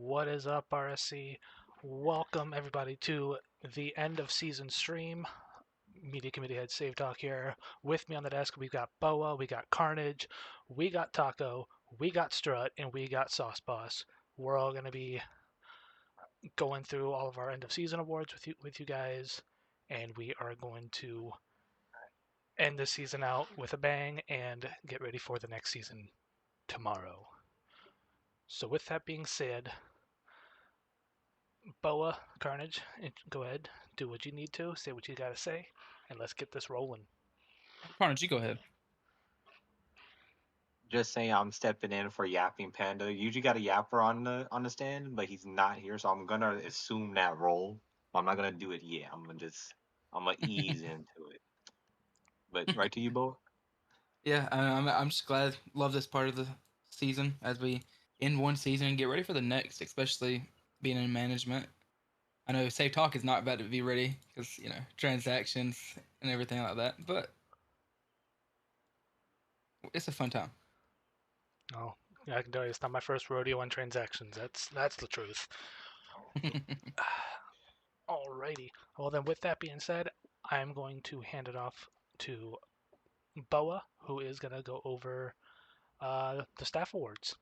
What is up, RSC? Welcome everybody to the end of season stream. Media Committee Head SavedHawk here. With me on the desk, we've got Boa, we got Carnage, we got Taco, we got Strutt, and we got Sauce Boss. We're all going to be going through all of our end of season awards with you guys, and we are going to end this season out with a bang and get ready for the next season tomorrow. So with that being said, Boa, Carnage, go ahead, do what you need to, say what you gotta say, and let's get this rolling. Carnage, you go ahead. Just saying, I'm stepping in for Yapping Panda. Usually got a yapper on the stand, but he's not here, so I'm gonna assume that role. I'm not gonna do it yet. I'm gonna ease into it. But right to you, Bo. Yeah, I'm just glad. Love this part of the season as we end one season and get ready for the next, especially being in management. I know SaveHawk is not about to be ready because transactions and everything like that, but it's a fun time. Oh, I can tell you, it's not my first rodeo on transactions. That's the truth. Alrighty. Well, then, with that being said, I'm going to hand it off to Boa, who is gonna go over the staff awards.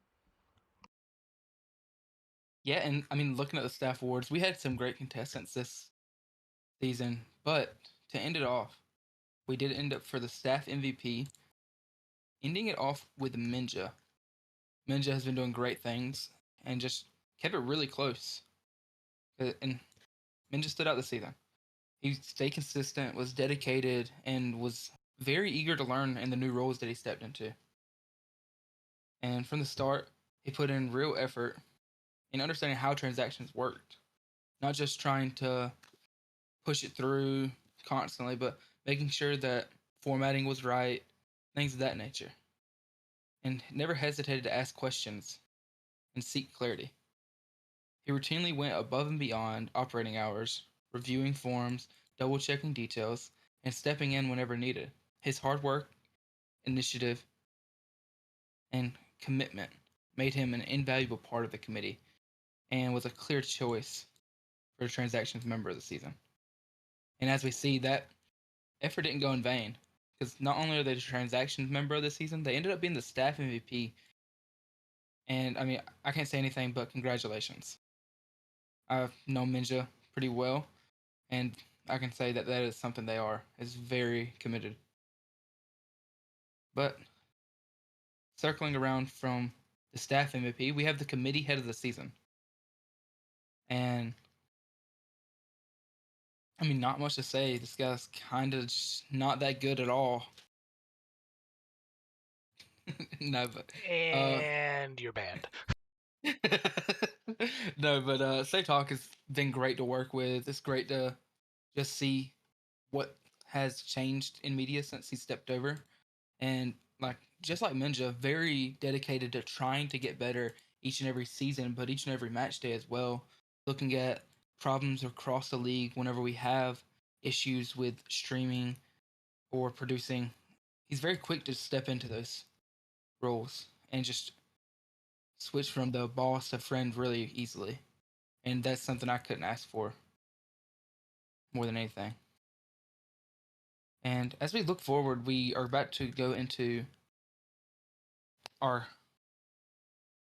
Yeah, and I mean, looking at the staff awards, we had some great contestants this season, but to end it off, we did end up for the staff MVP, ending it off with Minja. Minja has been doing great things and just kept it really close. And Minja stood out this season. He stayed consistent, was dedicated, and was very eager to learn in the new roles that he stepped into. And from the start, he put in real effort in understanding how transactions worked, not just trying to push it through constantly, but making sure that formatting was right, things of that nature. And never hesitated to ask questions and seek clarity. He routinely went above and beyond operating hours, reviewing forms, double checking details, and stepping in whenever needed. His hard work, initiative, and commitment made him an invaluable part of the committee and was a clear choice for a transactions member of the season. And as we see, that effort didn't go in vain because not only are they the transactions member of the season, they ended up being the staff MVP. And I mean, I can't say anything but congratulations. I've known Minja pretty well, and I can say that that is something they are is very committed. But circling around from the staff MVP, we have the committee head of the season, and I mean, not much to say. This guy's kind of not that good at all. No, but And you're banned. no, but Safe Talk has been great to work with. It's great to just see what has changed in media since he stepped over, and like just like Minja, very dedicated to trying to get better each and every season, but each and every match day as well. Looking at problems across the league whenever we have issues with streaming or producing, he's very quick to step into those roles and just switch from the boss to friend really easily. And that's something I couldn't ask for more than anything. And as we look forward, we are about to go into our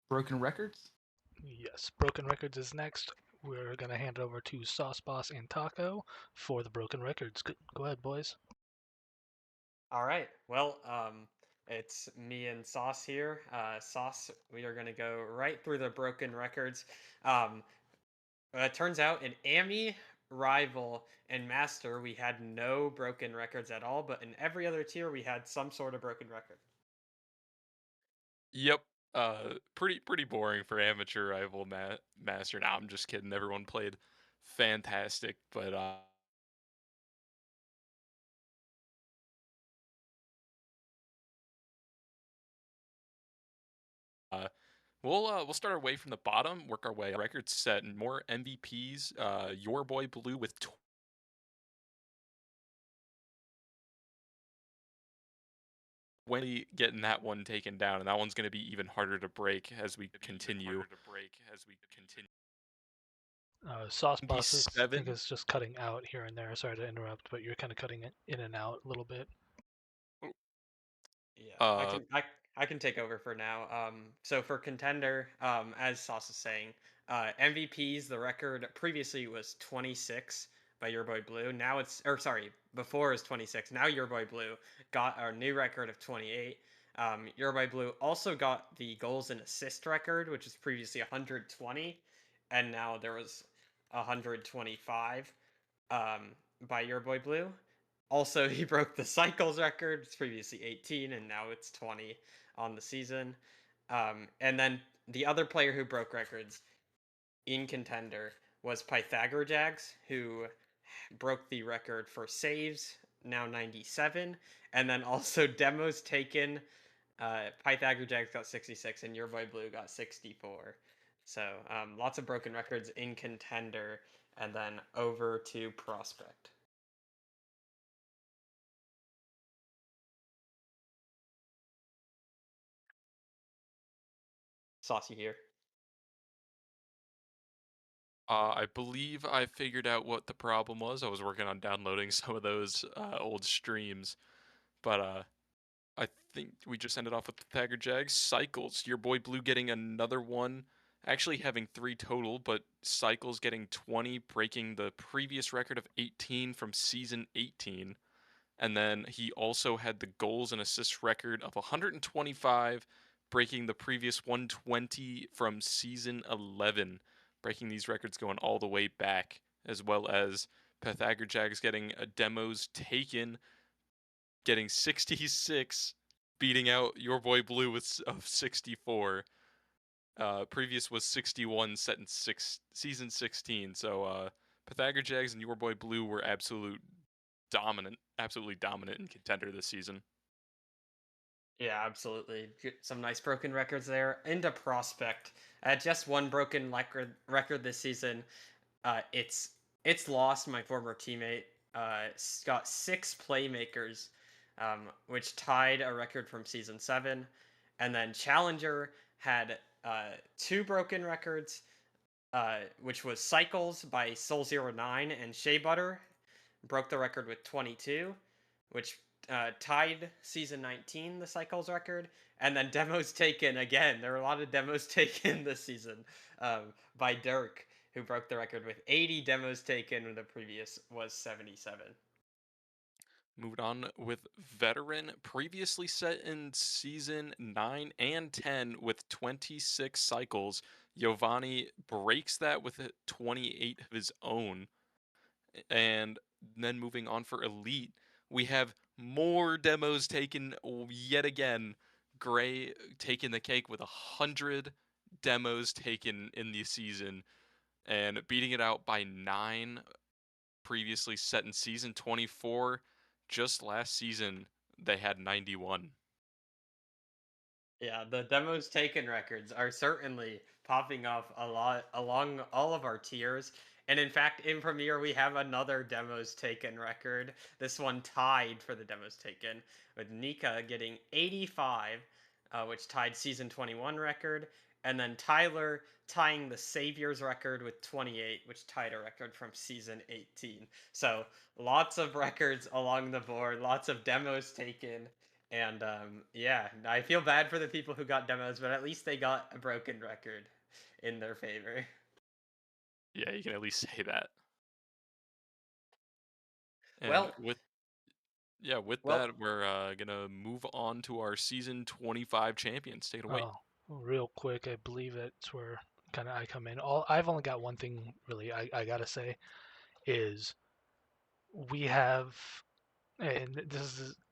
broken records. Yes, Broken Records is next. We're gonna hand it over to Sauce Boss and Taco for the Broken Records. Go ahead, boys. All right. Well, it's me and Sauce here. Sauce, we are going to go right through the broken records. Um, it turns out in Ami, Rival, and Master, we had no broken records at all, but in every other tier, we had some sort of broken record. Yep. Pretty boring for amateur rival master. Now I'm just kidding. Everyone played fantastic, but we'll start our way from the bottom, work our way. Record set and more MVPs. Your boy Blue with when getting that one taken down, and that one's going to be even harder to break as we continue. Sauce Boss, I think, 27. is just cutting out here and there. Sorry to interrupt, but you're kind of cutting it in and out a little bit. Yeah, Uh, I can take over for now. So for contender, as Sauce is saying, MVPs, the record previously was 26 by Your Boy Blue. Now it's, or sorry, before it was 26. Now Your Boy Blue got a new record of 28. Your Boy Blue also got the goals and assist record, which was previously 120, and now there was 125 by Your Boy Blue. Also, he broke the cycles record. It's previously 18, and now it's 20 on the season. And then the other player who broke records in contender was Pythagorajags, who broke the record for saves, now 97, and then also demos taken. Pythagorajags got 66, and Your Boy Blue got 64. So lots of broken records in contender, and then over to prospect. Saucy here. I believe I figured out what the problem was. I was working on downloading some of those old streams, but I think we just ended off with Pythagorajags. Cycles, Your Boy Blue getting another one, actually having 3 total, but Cycles getting 20, breaking the previous record of 18 from season 18. And then he also had the goals and assists record of 125, breaking the previous 120 from season 11, breaking these records going all the way back, as well as Pythagorajags getting a demos taken, getting 66, beating out Your Boy Blue of 64. Previous was 61, set in season 16. So Pythagorajags and Your Boy Blue were absolutely dominant in contender this season. Yeah, absolutely. Some nice broken records there. Into prospect, just one broken record this season. It's lost. My former teammate got 6 playmakers, which tied a record from season 7, and then Challenger had 2 broken records, which was Cycles by Soul09 and Shea Butter broke the record with 22, which tied season 19 the Cycles record, and then demos taken again. There were a lot of demos taken this season by Dirk, who broke the record with 80 demos taken when the previous was 77. Moved on with veteran, previously set in season 9 and 10 with 26 cycles. Giovanni breaks that with 28 of his own. And then moving on for elite, we have more demos taken yet again. Gray taking the cake with 100 demos taken in the season and beating it out by 9 previously set in season 24. Just last season, they had 91. Yeah, the demos taken records are certainly popping up a lot along all of our tiers. And in fact, in Premiere, we have another demos taken record. This one tied for the demos taken, with Nika getting 85, which tied season 21 record, and then Tyler tying the Saviors record with 28, which tied a record from season 18. So lots of records along the board, lots of demos taken. And yeah, I feel bad for the people who got demos, but at least they got a broken record in their favor. Yeah, you can at least say that. And Well, with well, that, we're gonna move on to our season 25 champions. Take it away. Oh, real quick, I believe that's where kind of I come in. I've only got one thing really I gotta say is we have, and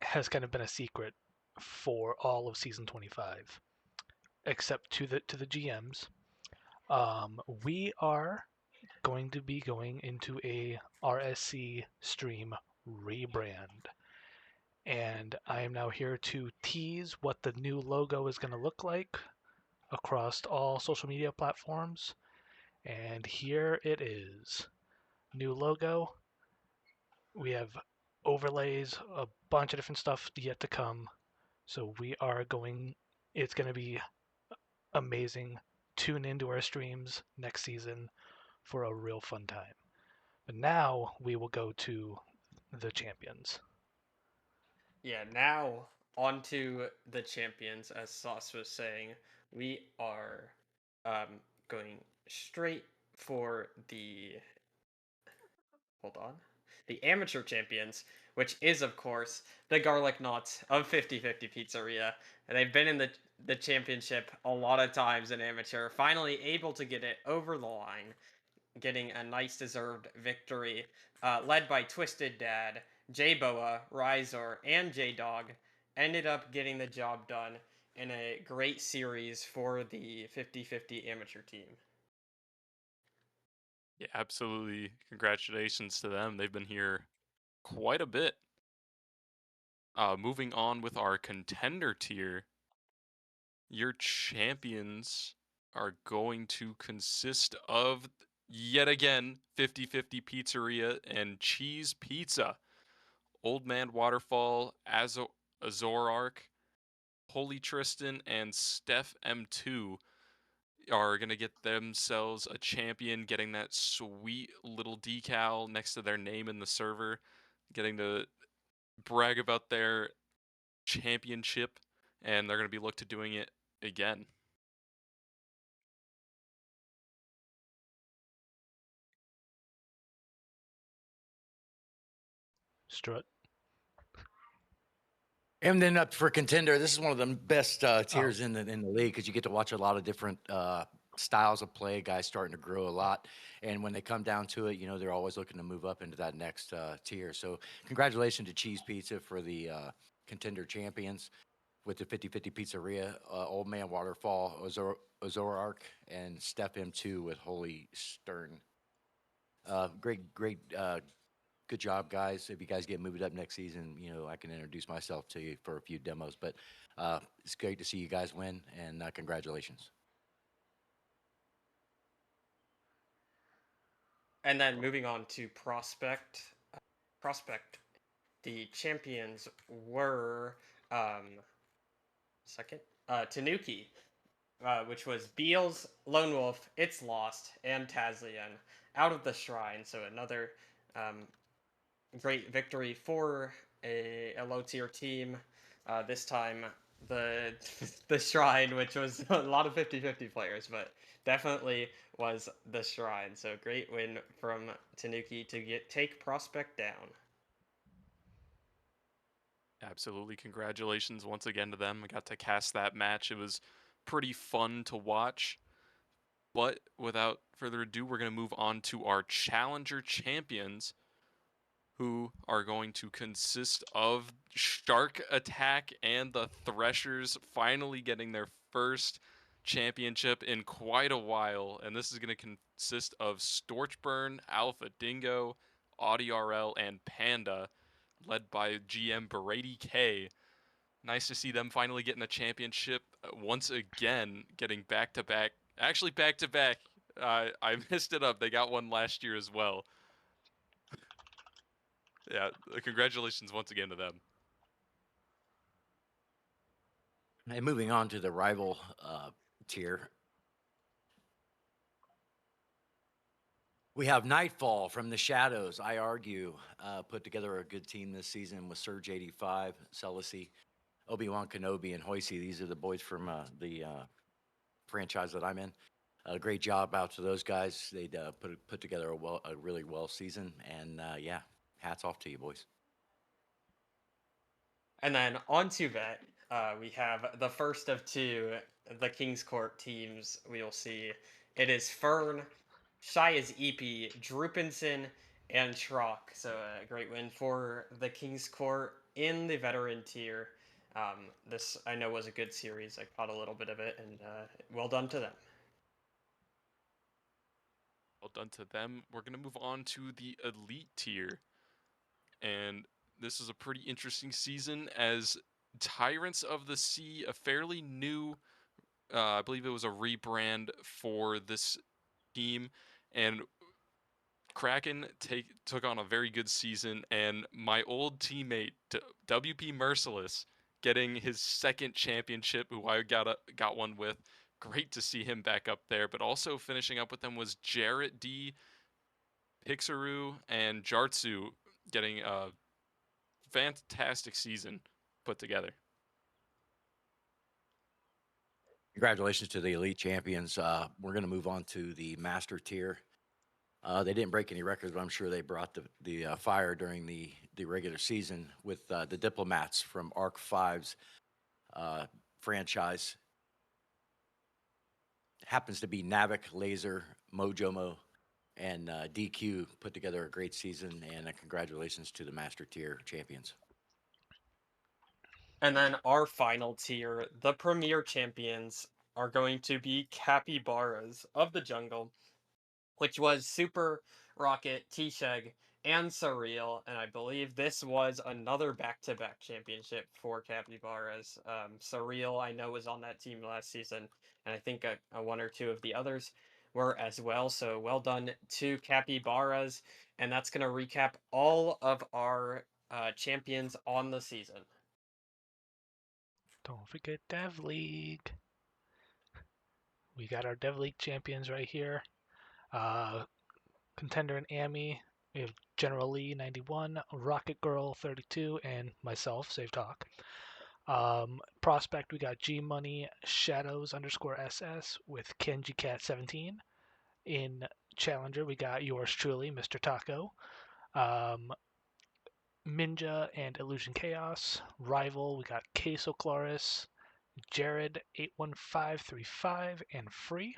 has kind of been a secret for all of season 25, except to the GMs. We are going to be going into a RSC stream rebrand. And I am now here to tease what the new logo is going to look like across all social media platforms. And here it is. New logo. We have overlays, a bunch of different stuff yet to come. So it's going to be amazing. Tune into our streams next season for a real fun time. But now we will go to the champions. Yeah, now on to the champions. As Sauce was saying, we are going straight for the amateur champions, which is, of course, the Garlic Knots of 50/50 Pizzeria. And they've been in the championship a lot of times in amateur, finally able to get it over the line, getting a nice deserved victory, led by Twisted Dad, J Boa, Rizor, and J Dog. Ended up getting the job done in a great series for the 50/50 amateur team. Yeah, absolutely. Congratulations to them. They've been here quite a bit. Moving on with our contender tier, your champions are going to consist of, yet again, 50/50 Pizzeria and Cheese Pizza. Old Man Waterfall, Azor Arc, Holy Tristan, and Steph M2 are going to get themselves a champion, getting that sweet little decal next to their name in the server, getting to brag about their championship, and they're going to be looked to doing it again. Strutt. And then up for contender, this is one of the best tiers in the league because you get to watch a lot of different styles of play. Guys starting to grow a lot, and when they come down to it, they're always looking to move up into that next tier. So congratulations to Cheese Pizza for the contender champions with the 50/50 Pizzeria, Old Man Waterfall, Ozorark, and Step M2 with Holy Stern. Great good job, guys. If you guys get moved up next season, I can introduce myself to you for a few demos. But it's great to see you guys win, and congratulations. And then moving on to Prospect. Prospect, the champions were Tanuki, which was Beals, Lone Wolf, It's Lost, and Tazlian out of the Shrine. So another great victory for a low tier team. This time the the Shrine, which was a lot of 50/50 players, but definitely was the Shrine. So great win from Tanuki to take Prospect down. Absolutely. Congratulations once again to them. I got to cast that match. It was pretty fun to watch. But without further ado, we're going to move on to our challenger champions, who are going to consist of Shark Attack and the Threshers finally getting their first championship in quite a while. And this is going to consist of Storchburn, Alpha Dingo, AudiRL, and Panda, led by GM Brady K. Nice to see them finally getting a championship once again, getting back-to-back. Actually, back-to-back. I messed it up. They got one last year as well. Yeah, congratulations once again to them. And moving on to the rival tier, we have Nightfall from the Shadows. I argue put together a good team this season with Surge 85, Celicy, Obi-Wan Kenobi, and Hoisey. These are the boys from the franchise that I'm in. A great job out to those guys. They put together a really well season, and yeah, hats off to you, boys. And then on to Vet, we have the first of two, the King's Court teams we will see. It is Fern, Shy as EP, Drupinson, and Schrock. So a great win for the King's Court in the veteran tier. This, I know, was a good series. I caught a little bit of it, and well done to them. Well done to them. We're going to move on to the elite tier. And this is a pretty interesting season as Tyrants of the Sea, a fairly new, I believe it was a rebrand for this team. And Kraken took on a very good season, and my old teammate WP Merciless getting his second championship, who I got one with. Great to see him back up there, but also finishing up with them was Jarrett D, Pixaru, and Jartsu getting a fantastic season put together. Congratulations to the elite champions. We're going to move on to the master tier. They didn't break any records, but I'm sure they brought the fire during the regular season with the diplomats from Arc 5's franchise. Happens to be Navik, Laser, Mojomo, and DQ put together a great season, and congratulations to the master tier champions. And then our final tier, the premier champions, are going to be Capybaras of the Jungle, which was Super Rocket, T-Sheg, and Surreal. And I believe this was another back-to-back championship for Capybaras. Surreal, I know, was on that team last season, and I think a one or two of the others were as well. So well done to Capybaras, and that's going to recap all of our champions on the season. Don't forget Dev League. We got our Dev League champions right here. Contender and Amy. We have General Lee 91, Rocket Girl 32, and myself, SavedHawk. Prospect, we got G Money Shadows _SS with Kenji Cat 17. In Challenger, we got yours truly, Mr. Taco. Minja and Illusion Chaos. Rival, we got Queso Claris, Jared 81535, and Free.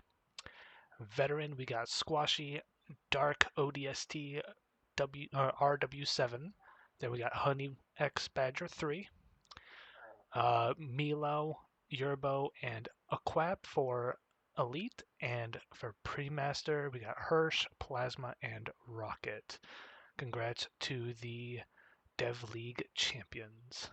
Veteran, we got Squashy, Dark ODST RW7. Then we got Honey X Badger 3. Milo, Yerbo, and Aquap for Elite. And for Pre-Master, we got Hirsch, Plasma, and Rocket. Congrats to the Dev League champions.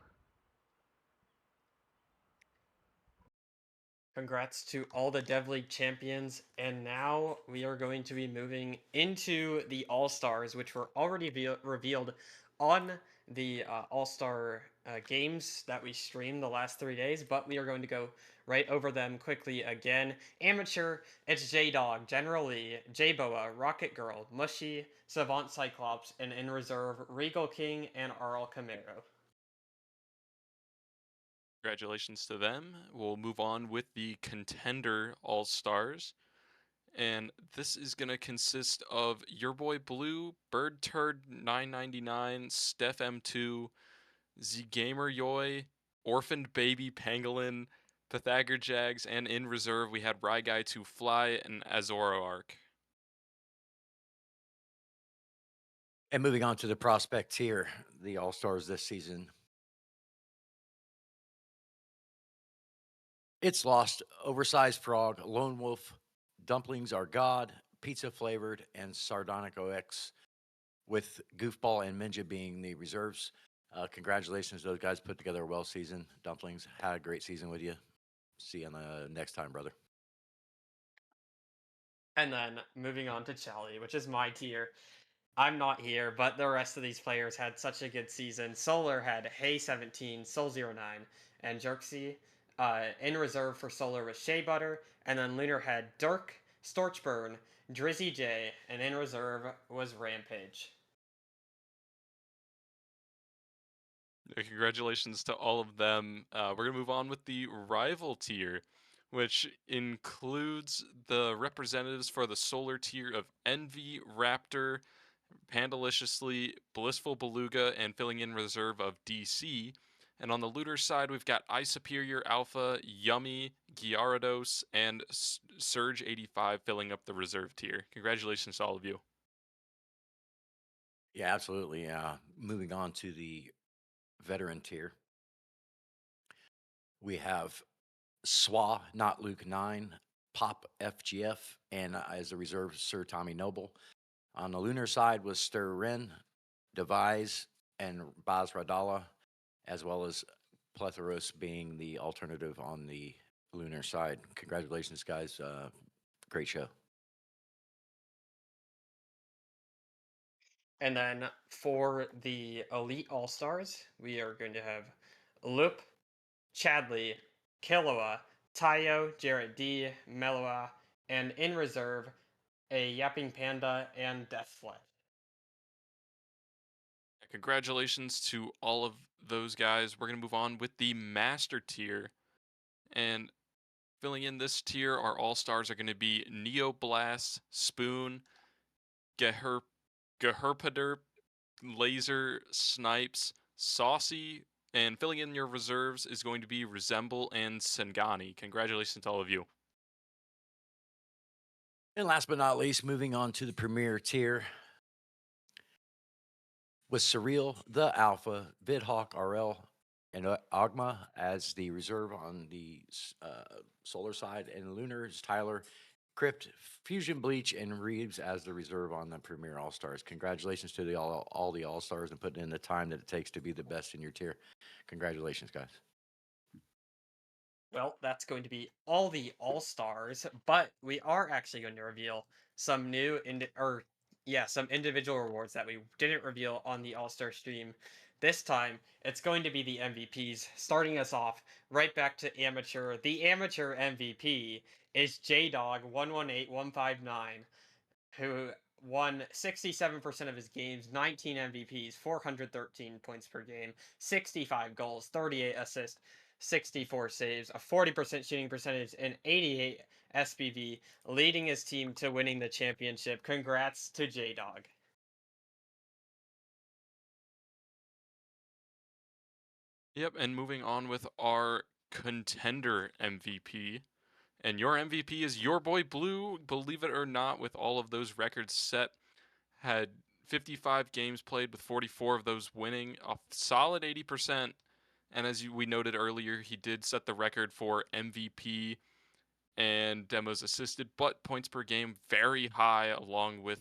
Congrats to all the Dev League champions, and now we are going to be moving into the All-Stars, which were already revealed on the All-Star games that we streamed the last 3 days, but we are going to go right over them quickly again. Amateur, it's J-Dog, General Lee, J-Boa, Rocket Girl, Mushy, Savant Cyclops, and in reserve, Regal King and Arl Camaro. Congratulations to them. We'll move on with the Contender All-Stars. And this is going to consist of Your Boy Blue, Bird Turd 999, Steph M2, Z Gamer Yoy, Orphaned Baby Pangolin, Pythagoras Jags, and in reserve we had Rye Guy to Fly and Azoro Arc. And moving on to the prospect tier, the All Stars this season. It's Lost, Oversized Frog, Lone Wolf, Dumplings Are God, Pizza Flavored, and Sardonic OX, with Goofball and Minja being the reserves. Congratulations, those guys put together a well season. Dumplings had a great season with you. See you on the next time, brother. And then moving on to Charlie, which is my tier. I'm not here, but the rest of these players had such a good season. Solar had Hey17, Soul09, and Jerksy. In reserve for Solar was Shea Butter, and then Lunar had Dirk, Storchburn, Drizzy J, and in reserve was Rampage. Congratulations to all of them. We're going to move on with the rival tier, which includes the representatives for the solar tier of Envy, Raptor, Pandaliciously, Blissful Beluga, and filling in reserve of DC. And on the looter side, we've got I Superior Alpha, Yummy, Gyarados, and Surge85 filling up the reserve tier. Congratulations to all of you. Yeah, absolutely. Moving on to the veteran tier, we have Swa, Not Luke 9, Pop FGF, and as a reserve, Sir Tommy Noble. On the lunar side was Stir Ren, Devise, and Baz Radala, as well as Plethoros being the alternative on the lunar side. Congratulations, guys. Great show. And then for the Elite All-Stars, we are going to have Loop, Chadley, Killua, Tayo, Jarrett D, Meloa, and in reserve, a Yapping Panda and Deathflesh. Congratulations to all of those guys. We're going to move on with the Master tier. And filling in this tier, our all-stars are going to be Neoblast, Spoon, Geherpader, Laser, Snipes, Saucy, and filling in your reserves is going to be Resemble and Sengani. Congratulations to all of you. And last but not least, moving on to the premier tier with Surreal, the Alpha, VidHawk RL, and Ogma as the reserve on the solar side, and Lunar is Tyler, Crypt, Fusion Bleach, and Reeves as the reserve on the Premier All Stars. Congratulations to all the All Stars and putting in the time that it takes to be the best in your tier. Congratulations, guys. Well, that's going to be all the All-Stars, but we are actually going to reveal some new some individual rewards that we didn't reveal on the All-Star stream. This time, it's going to be the MVPs, starting us off right back to amateur. The amateur MVP is JDog118159, who won 67% of his games, 19 MVPs, 413 points per game, 65 goals, 38 assists, 64 saves, a 40% shooting percentage, and 88 SPV, leading his team to winning the championship. Congrats to J-Dog. Yep, and moving on with our contender MVP. And your MVP is your boy Blue, believe it or not, with all of those records set. Had 55 games played with 44 of those winning, a solid 80%. And as we noted earlier, he did set the record for MVP and demos assisted, but points per game very high, along with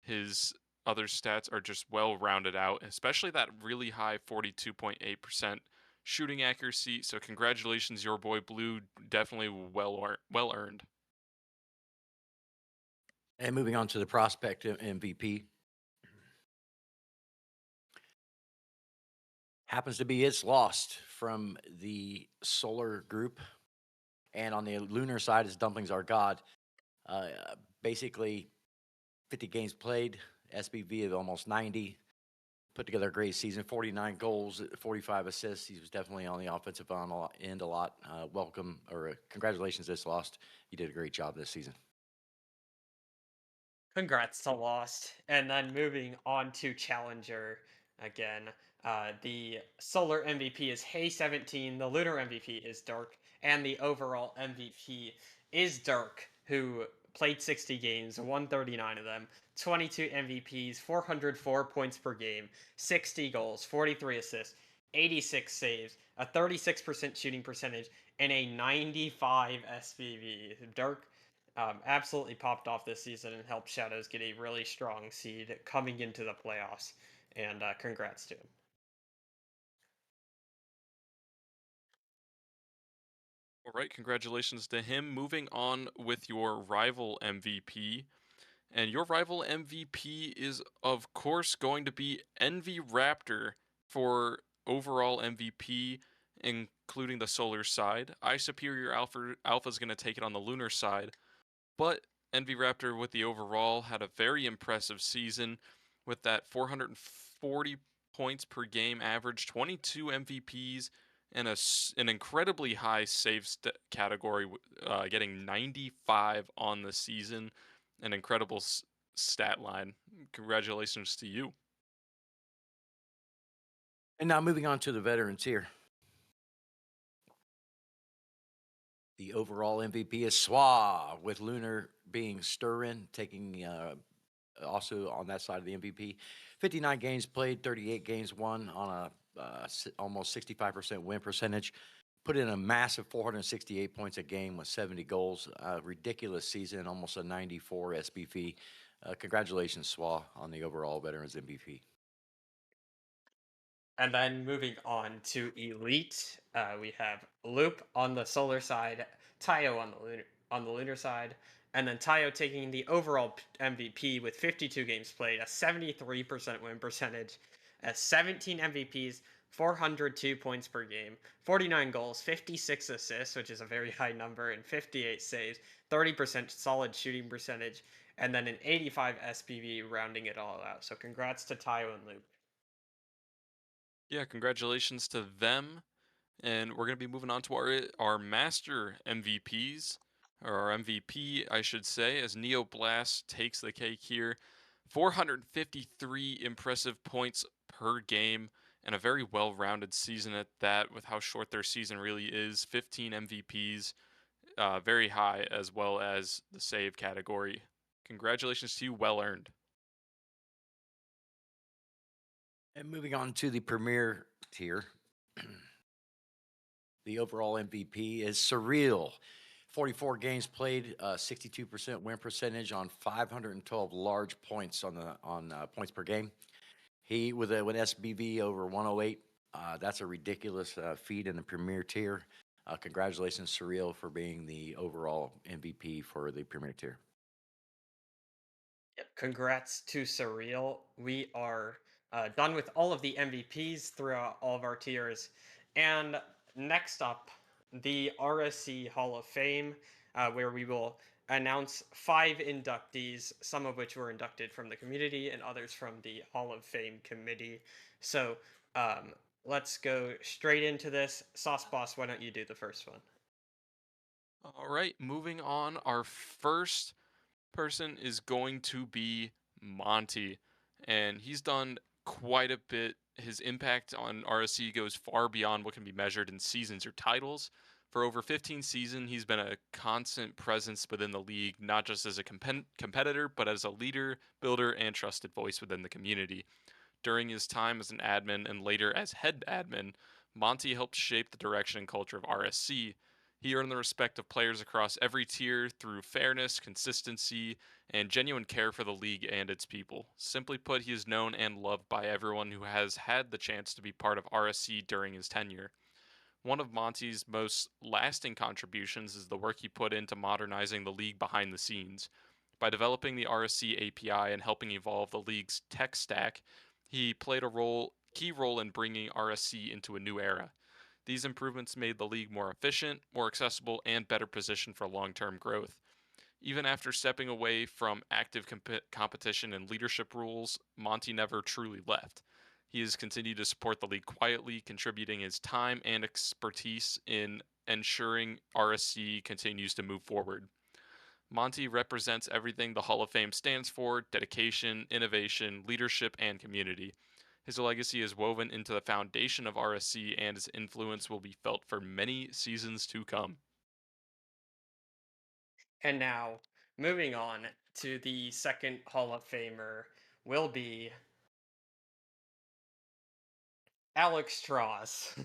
his other stats are just well rounded out, especially that really high 42.8% shooting accuracy. So congratulations, your boy Blue, definitely well earned. And moving on to the prospect MVP. Happens to be It's Lost from the Solar group. And on the Lunar side is Dumplings Are God. Basically, 50 games played, SBV of almost 90. Put together a great season, 49 goals, 45 assists. He was definitely on the offensive end a lot. Congratulations, It's Lost. You did a great job this season. Congrats to Lost. And then moving on to Challenger again. The Solar MVP is Hay17, the Lunar MVP is Dirk, and the overall MVP is Dirk, who played 60 games, won 39 of them, 22 MVPs, 404 points per game, 60 goals, 43 assists, 86 saves, a 36% shooting percentage, and a 95 SPV. Dirk absolutely popped off this season and helped Shadows get a really strong seed coming into the playoffs. And congrats to him. All right, congratulations to him. Moving on with your rival MVP. And your rival MVP is, of course, going to be Envy Raptor for overall MVP, including the Solar side. Superior Alpha is going to take it on the Lunar side. But Envy Raptor with the overall had a very impressive season with that 440 points per game average, 22 MVPs, and an incredibly high save category, getting 95 on the season. An incredible stat line. Congratulations to you. And now moving on to the veterans here. The overall MVP is Swa, with Lunar being Sturin, taking also on that side of the MVP. 59 games played, 38 games won on a almost 65% win percentage. Put in a massive 468 points a game with 70 goals. Ridiculous season, almost a 94 SBV. Congratulations, Swa, on the overall Veterans MVP. And then moving on to Elite, we have Loop on the Solar side, Tayo on the Lunar side, and then Tayo taking the overall MVP with 52 games played, a 73% win percentage, 17 MVPs, 402 points per game, 49 goals, 56 assists, which is a very high number, and 58 saves, 30% solid shooting percentage, and then an 85 SPV rounding it all out. So congrats to Tayo and Luke. Yeah, congratulations to them. And we're going to be moving on to our master MVPs, or our MVP, I should say, as Neo Blast takes the cake here. 453 impressive points per game, and a very well-rounded season at that, with how short their season really is. 15 MVPs, very high, as well as the save category. Congratulations to you, well earned. And moving on to the premier tier, the overall MVP is Surreal. 44 games played, 62% win percentage on 512 large points on points per game. He with an SBV over 108. That's a ridiculous feat in the premier tier. Congratulations, Surreal, for being the overall MVP for the premier tier. Congrats to Surreal. We are done with all of the MVPs throughout all of our tiers. And next up, the RSC Hall of Fame, where we will announce 5 inductees, some of which were inducted from the community and others from the Hall of Fame committee. So let's go straight into this. Sauce Boss, why don't you do the first one? All right, moving on. Our first person is going to be Monty, and he's done quite a bit. His impact on RSC goes far beyond what can be measured in seasons or titles. For over 15 seasons, he's been a constant presence within the league, not just as a competitor, but as a leader, builder, and trusted voice within the community. During his time as an admin and later as head admin, Monty helped shape the direction and culture of RSC. He earned the respect of players across every tier through fairness, consistency, and genuine care for the league and its people. Simply put, he is known and loved by everyone who has had the chance to be part of RSC during his tenure. One of Monty's most lasting contributions is the work he put into modernizing the league behind the scenes. By developing the RSC API and helping evolve the league's tech stack, he played a key role in bringing RSC into a new era. These improvements made the league more efficient, more accessible, and better positioned for long-term growth. Even after stepping away from active competition and leadership roles, Monty never truly left. He has continued to support the league quietly, contributing his time and expertise in ensuring RSC continues to move forward. Monty represents everything the Hall of Fame stands for: dedication, innovation, leadership, and community. His legacy is woven into the foundation of RSC, and his influence will be felt for many seasons to come. And now, moving on to the second Hall of Famer, will be Alex Strauss,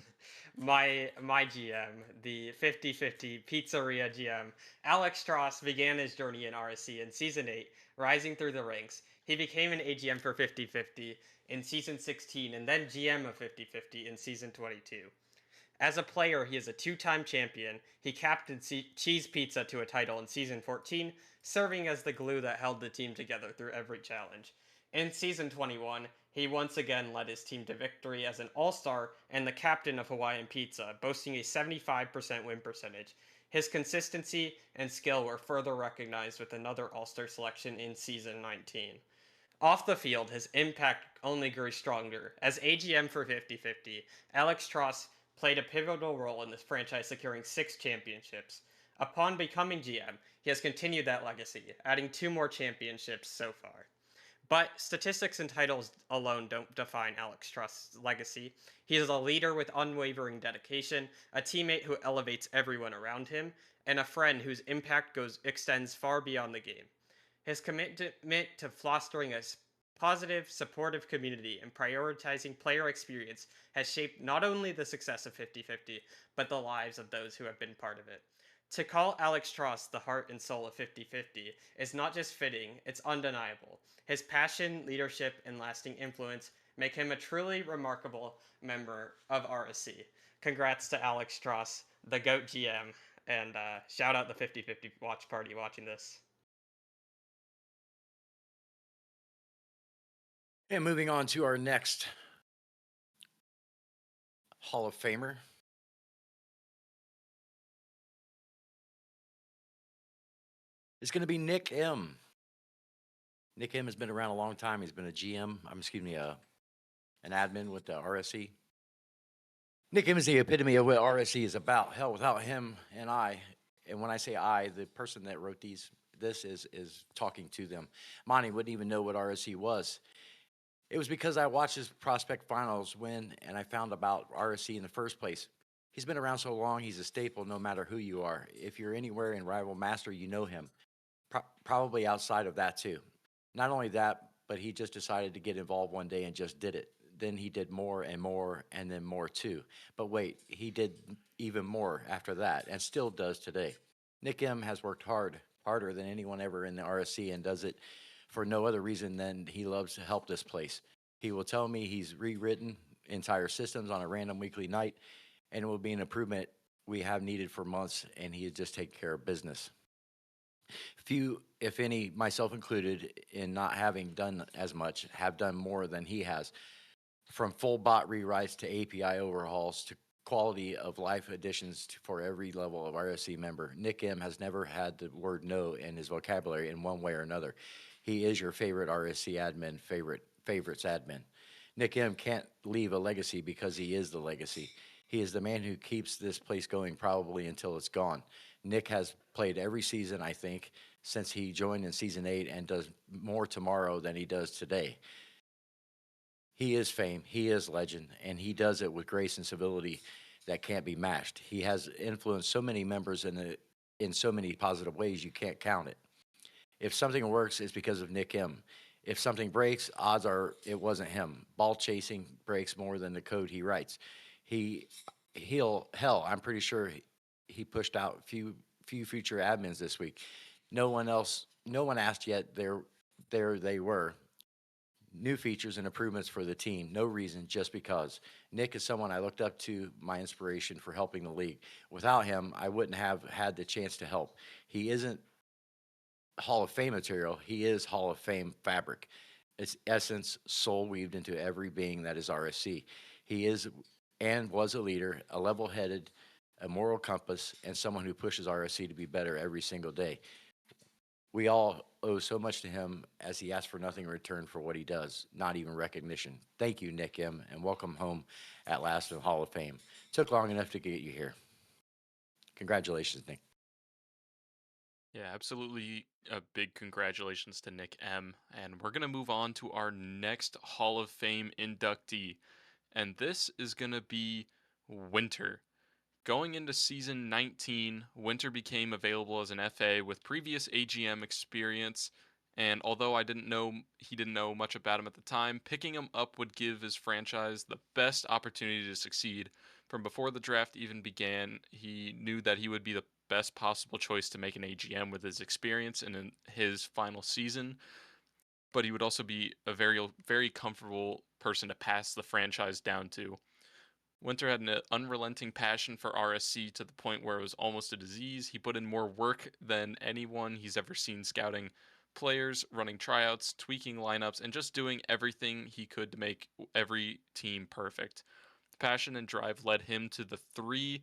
my GM, the 50/50 Pizzeria GM. Alex Strauss began his journey in RSC in Season 8, rising through the ranks. He became an AGM for 50/50 in Season 16 and then GM of 50/50 in Season 22. As a player, he is a 2-time champion. He captained Cheese Pizza to a title in Season 14, serving as the glue that held the team together through every challenge. In Season 21, he once again led his team to victory as an all-star and the captain of Hawaiian Pizza, boasting a 75% win percentage. His consistency and skill were further recognized with another all-star selection in Season 19. Off the field, his impact only grew stronger. As AGM for 50/50, Alex Strauss played a pivotal role in this franchise, securing 6 championships. Upon becoming GM, he has continued that legacy, adding 2 more championships so far. But statistics and titles alone don't define Alex Strauss' legacy. He is a leader with unwavering dedication, a teammate who elevates everyone around him, and a friend whose impact extends far beyond the game. His commitment to fostering a positive, supportive community and prioritizing player experience has shaped not only the success of 50/50, but the lives of those who have been part of it. To call Alex Strauss the heart and soul of 50/50 is not just fitting, it's undeniable. His passion, leadership, and lasting influence make him a truly remarkable member of RSC. Congrats to Alex Strauss, the GOAT GM, and shout out the 50/50 watch party watching this. And moving on to our next Hall of Famer. It's going to be Nick M. Nick M has been around a long time. He's been a GM. An admin with the RSC. Nick M is the epitome of what RSC is about. Hell, without him and when I say I, the person that wrote this is talking to them. Monty wouldn't even know what RSC was. It was because I watched his prospect finals win, and I found about RSC in the first place. He's been around so long, he's a staple no matter who you are. If you're anywhere in Rival Master, you know him. Probably outside of that, too. Not only that, but he just decided to get involved one day and just did it. Then he did more and more, and then more, too. But wait, he did even more after that, and still does today. Nick M has worked harder than anyone ever in the RSC, and does it for no other reason than he loves to help this place. He will tell me he's rewritten entire systems on a random weekly night, and it will be an improvement we have needed for months, and he just take care of business. Few, if any, myself included, in not having done as much, have done more than he has. From full bot rewrites to API overhauls to quality of life additions for every level of RSC member. Nick M has never had the word no in his vocabulary in one way or another. He is your favorite RSC admin, favorites admin. Nick M can't leave a legacy because he is the legacy. He is the man who keeps this place going probably until it's gone. Nick has played every season, I think, since he joined in season 8, and does more tomorrow than he does today. He is fame, he is legend, and he does it with grace and civility that can't be matched. He has influenced so many members in so many positive ways you can't count it. If something works, it's because of Nick M. If something breaks, odds are it wasn't him. Ball chasing breaks more than the code he writes. I'm pretty sure he pushed out few future admins this week. No one asked yet. There they were. New features and improvements for the team. No reason, just because. Nick is someone I looked up to, my inspiration for helping the league. Without him, I wouldn't have had the chance to help. He isn't Hall of Fame material. He is Hall of Fame fabric. Its essence, soul weaved into every being that is RSC. He is and was a leader, a level-headed, a moral compass, and someone who pushes RSC to be better every single day. We all owe so much to him, as he asks for nothing in return for what he does, not even recognition. Thank you, Nick M., and welcome home at last to the Hall of Fame. Took long enough to get you here. Congratulations, Nick. Yeah, absolutely. A big congratulations to Nick M. And we're going to move on to our next Hall of Fame inductee. And this is going to be Winter. Going into season 19, Winter became available as an FA with previous AGM experience. And although he didn't know much about him at the time, picking him up would give his franchise the best opportunity to succeed. From before the draft even began, he knew that he would be the best possible choice to make an AGM with his experience and in his final season. But he would also be a very, very comfortable person to pass the franchise down to. Winter had an unrelenting passion for RSC to the point where it was almost a disease. He put in more work than anyone he's ever seen scouting players, running tryouts, tweaking lineups, and just doing everything he could to make every team perfect. The passion and drive led him to the 3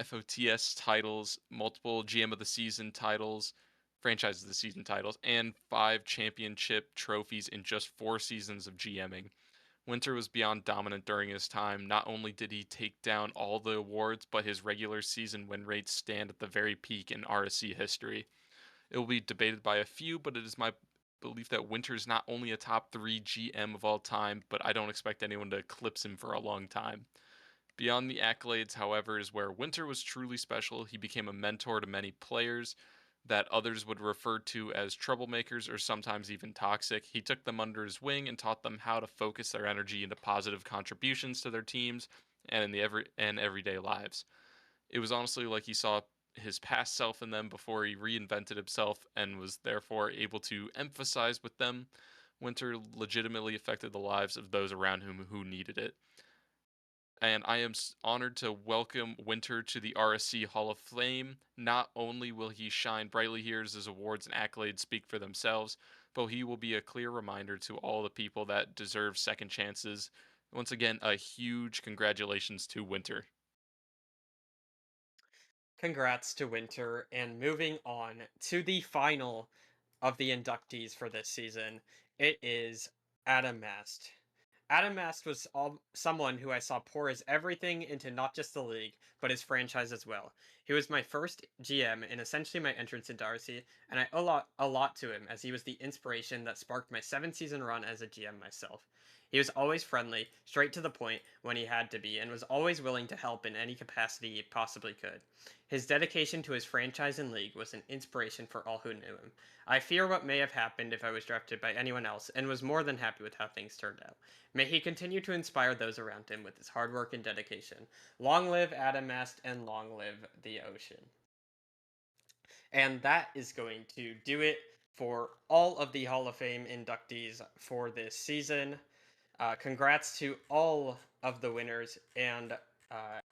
FOTS titles, multiple GM of the season titles, franchise of the season titles, and 5 championship trophies in just 4 seasons of GMing. Winter was beyond dominant during his time. Not only did he take down all the awards, but his regular season win rates stand at the very peak in RSC history. It will be debated by a few, but it is my belief that Winter is not only a top 3 GM of all time, but I don't expect anyone to eclipse him for a long time. Beyond the accolades, however, is where Winter was truly special. He became a mentor to many players that others would refer to as troublemakers or sometimes even toxic. He took them under his wing and taught them how to focus their energy into positive contributions to their teams and in the everyday lives. It was honestly like he saw his past self in them before he reinvented himself and was therefore able to emphasize with them. Winter legitimately affected the lives of those around him who needed it. And I am honored to welcome Winter to the RSC Hall of Fame. Not only will he shine brightly here as his awards and accolades speak for themselves, but he will be a clear reminder to all the people that deserve second chances Once again, a huge congratulations to Winter. Congrats to Winter, and moving on to the final of the inductees for this season, it is Adam Mast. Adam Mast was someone who I saw pour his everything into not just the league, but his franchise as well. He was my first GM and essentially my entrance into RSC, and I owe a lot to him as he was the inspiration that sparked my 7-season run as a GM myself. He was always friendly, straight to the point when he had to be, and was always willing to help in any capacity he possibly could. His dedication to his franchise and league was an inspiration for all who knew him. I fear what may have happened if I was drafted by anyone else, and was more than happy with how things turned out. May he continue to inspire those around him with his hard work and dedication. Long live Adam Mast, and long live the ocean. And that is going to do it for all of the Hall of Fame inductees for this season. Congrats to all of the winners, and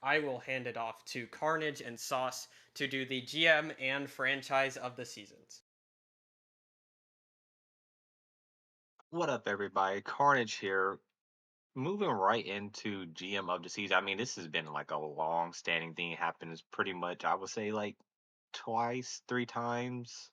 I will hand it off to Carnage and Sauce to do the GM and franchise of the seasons. What up, everybody? Carnage here. Moving right into GM of the season. I mean, this has been like a long-standing thing. It happens pretty much, I would say, like twice, 3 times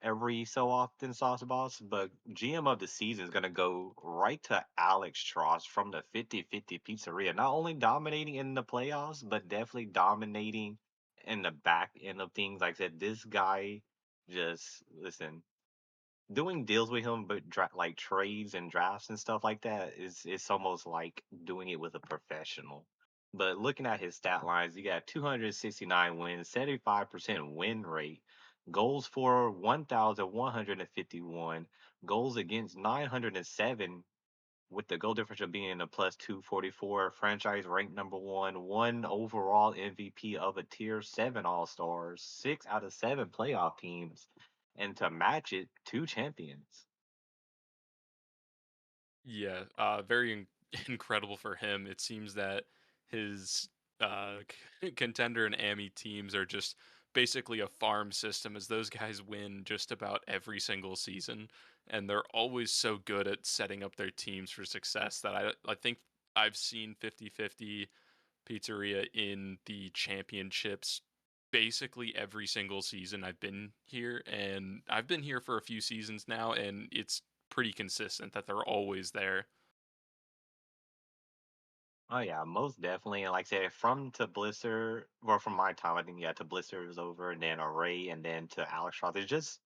every so often, Sauce Boss. But GM of the season is gonna go right to Alex Tross from the 50-50 Pizzeria. Not only dominating in the playoffs, but definitely dominating in the back end of things. Like I said, this guy just listen, doing deals with him, but like trades and drafts and stuff like that is it's almost like doing it with a professional. But looking at his stat lines, you got 269 wins, 75% win rate, goals for 1,151, goals against 907, with the goal differential being a plus 244, franchise ranked number one overall MVP of a tier 7 All Stars, 6 out of 7 playoff teams, and to match it, 2 champions. Yeah, very incredible for him. It seems that his contender and AMI teams are just basically a farm system, as those guys win just about every single season, and they're always so good at setting up their teams for success that I think I've seen 50-50 Pizzeria in the championships basically every single season I've been here, and I've been here for a few seasons now, and it's pretty consistent that they're always there. Oh yeah, most definitely. And like I said, from to Blister, or from my time, I think yeah, to Blister was over, and then Array, and then to Alex Shaw. There's just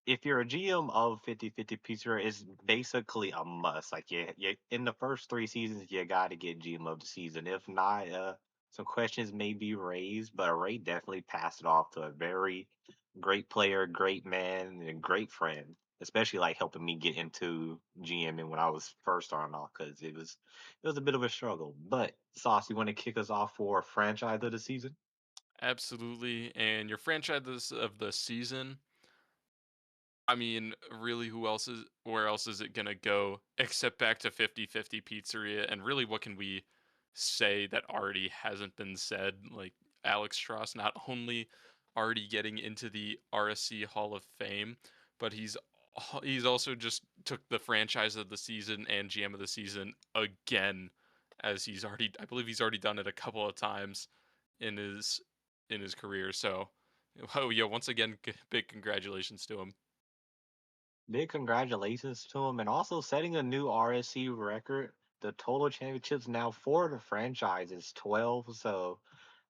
if you're a GM of 50-50 Pizza, it's basically a must. Like you in the first 3 seasons, you got to get GM of the season. If not, some questions may be raised. But Ray definitely passed it off to a very great player, great man, and great friend. Especially like helping me get into GMing when I was first starting off, because it was a bit of a struggle. But Sauce, you want to kick us off for franchise of the season? Absolutely. And your franchise of the season, I mean, really, where else is it going to go except back to 50-50 Pizzeria? And really, what can we say that already hasn't been said? Like Alex Strauss not only already getting into the RSC Hall of Fame, but he's also just took the franchise of the season and GM of the season again, as I believe he's already done it a couple of times in his career. So, oh yeah, once again, big congratulations to him. Big congratulations to him, and also setting a new RSC record. The total championships now for the franchise is 12. So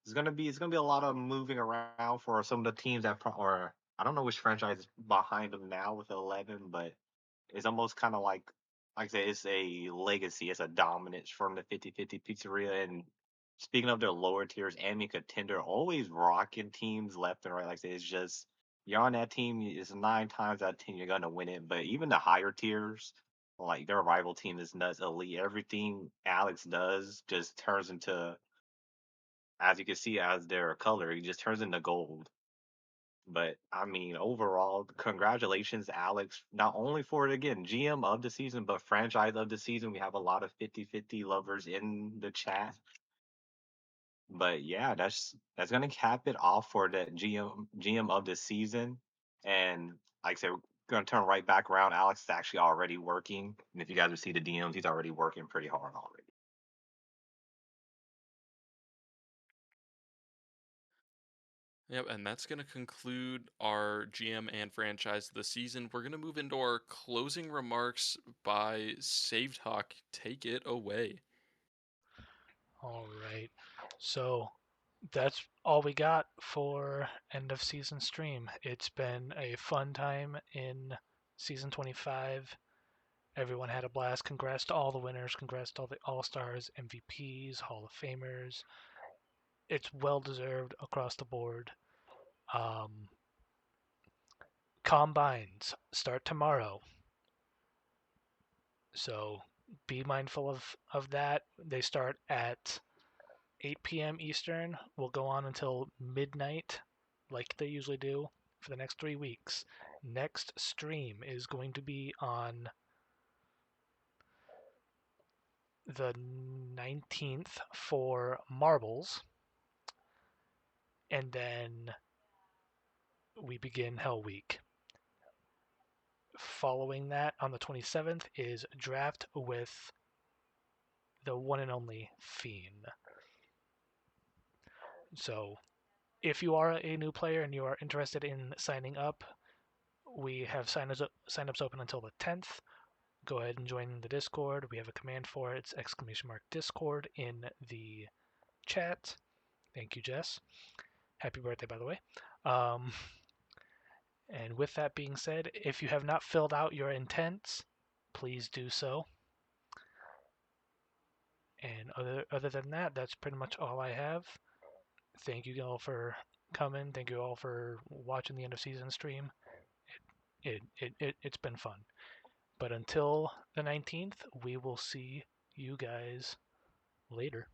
it's gonna be a lot of moving around for some of the teams that or I don't know which franchise is behind them now with 11, but it's almost kind of like I said, it's a legacy, it's a dominance from the 50-50 Pizzeria. And speaking of their lower tiers, Amy Contender always rocking teams left and right. Like I said, it's just you're on that team, it's 9 times out of 10 you're gonna win it. But even the higher tiers, like their rival team is nuts elite. Everything Alex does just turns into, as you can see, as their color, he just turns into gold. But I mean, overall, congratulations, Alex, not only for it again, GM of the season, but franchise of the season. We have a lot of 50-50 lovers in the chat. But yeah, that's gonna cap it off for the GM of the season. And like I said, gonna turn right back around. Alex is actually already working, and if you guys would see the DMs, he's already working pretty hard already. Yep, and that's going to conclude our GM and franchise of the season. We're going to move into our closing remarks by SavedHawk. Take it away. All right. So that's all we got for end of season stream. It's been a fun time in season 25. Everyone had a blast. Congrats to all the winners. Congrats to all the All-Stars, MVPs, Hall of Famers. It's well deserved across the board. Combines start tomorrow. So be mindful of that. They start at 8 p.m. Eastern. Will go on until midnight, like they usually do, for the next 3 weeks. Next stream is going to be on the 19th for marbles, and then we begin Hell Week. Following that, on the 27th, is draft with the one and only Fiend. So if you are a new player and you are interested in signing up, we have signups open until the 10th. Go ahead and join the Discord. We have a command for it. It's !Discord in the chat. Thank you, Jess. Happy birthday, by the way. And with that being said, if you have not filled out your intents, please do so. And other than that, that's pretty much all I have. Thank you all for coming. Thank you all for watching the end of season stream. It's been fun. But until the 19th, we will see you guys later.